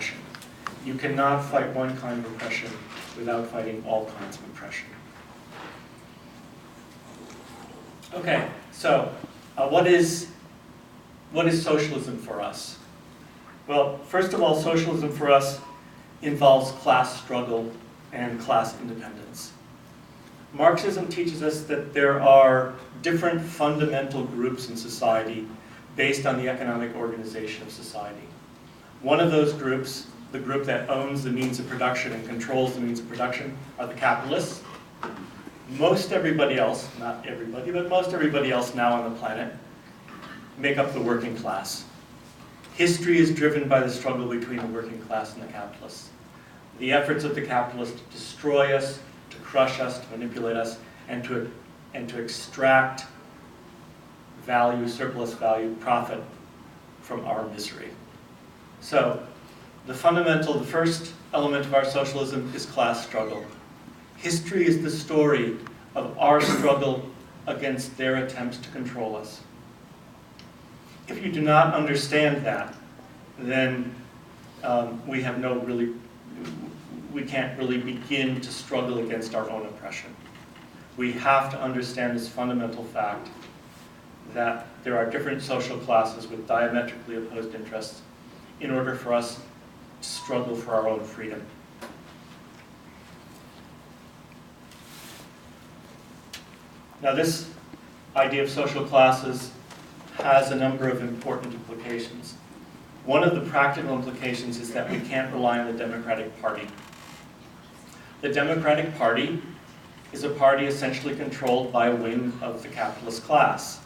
oppression. You cannot fight one kind of oppression without fighting all kinds of oppression. Okay, so what is socialism for us? Well, first of all, socialism for us involves class struggle and class independence. Marxism teaches us that there are different fundamental groups in society based on the economic organization of society. One of those groups, the group that owns the means of production and controls the means of production, are the capitalists. Most everybody else, not everybody, but most everybody else now on the planet, make up the working class. History is driven by the struggle between the working class and the capitalists. The efforts of the capitalists to destroy us, to crush us, to manipulate us, and to extract value, surplus value, profit from our misery. So, the first element of our socialism is class struggle. History is the story of our struggle against their attempts to control us. If you do not understand that, then we can't really begin to struggle against our own oppression. We have to understand this fundamental fact that there are different social classes with diametrically opposed interests in order for us to struggle for our own freedom. Now, this idea of social classes has a number of important implications. One of the practical implications is that we can't rely on the Democratic Party. The Democratic Party is a party essentially controlled by a wing of the capitalist class.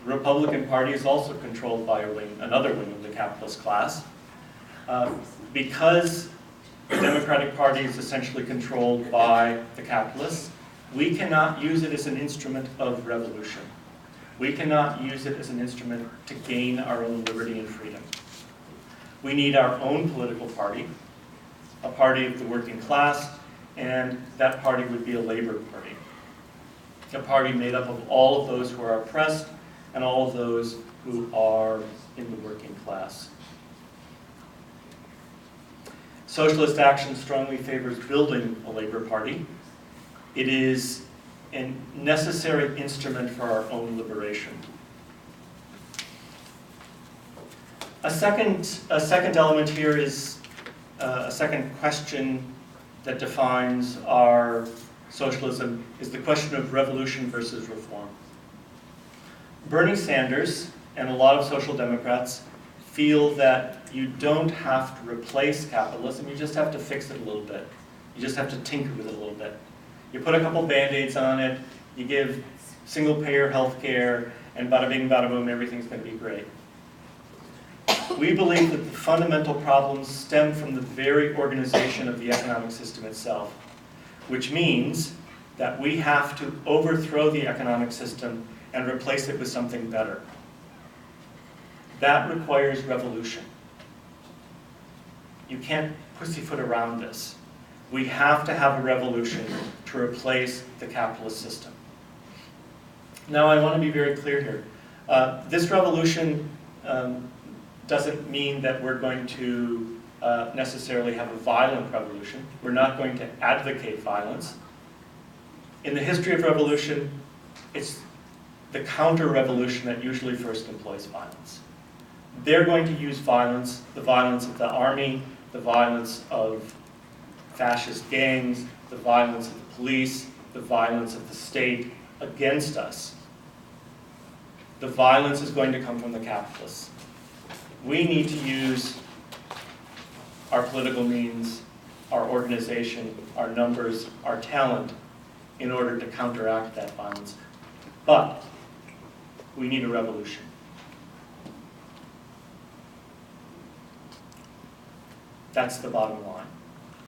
The Republican Party is also controlled by another wing of the capitalist class. Because the Democratic Party is essentially controlled by the capitalists, we cannot use it as an instrument of revolution. We cannot use it as an instrument to gain our own liberty and freedom. We need our own political party, a party of the working class, and that party would be a labor party. A party made up of all of those who are oppressed and all of those who are in the working class. Socialist action strongly favors building a labor party. It is a necessary instrument for our own liberation. A second element here is a second question that defines our socialism is the question of revolution versus reform. Bernie Sanders and a lot of social democrats feel that you don't have to replace capitalism, you just have to fix it a little bit. You just have to tinker with it a little bit. You put a couple Band-Aids on it, you give single-payer health care, and bada bing, bada boom, everything's going to be great. We believe that the fundamental problems stem from the very organization of the economic system itself, which means that we have to overthrow the economic system and replace it with something better. That requires revolution. You can't pussyfoot around this. We have to have a revolution to replace the capitalist system. Now, I want to be very clear here. This revolution doesn't mean that we're going to necessarily have a violent revolution. We're not going to advocate violence. In the history of revolution, it's the counter-revolution that usually first employs violence. They're going to use violence, the violence of the army, the violence of fascist gangs, the violence of the police, the violence of the state against us. The violence is going to come from the capitalists. We need to use our political means, our organization, our numbers, our talent in order to counteract that violence. But we need a revolution. That's the bottom line.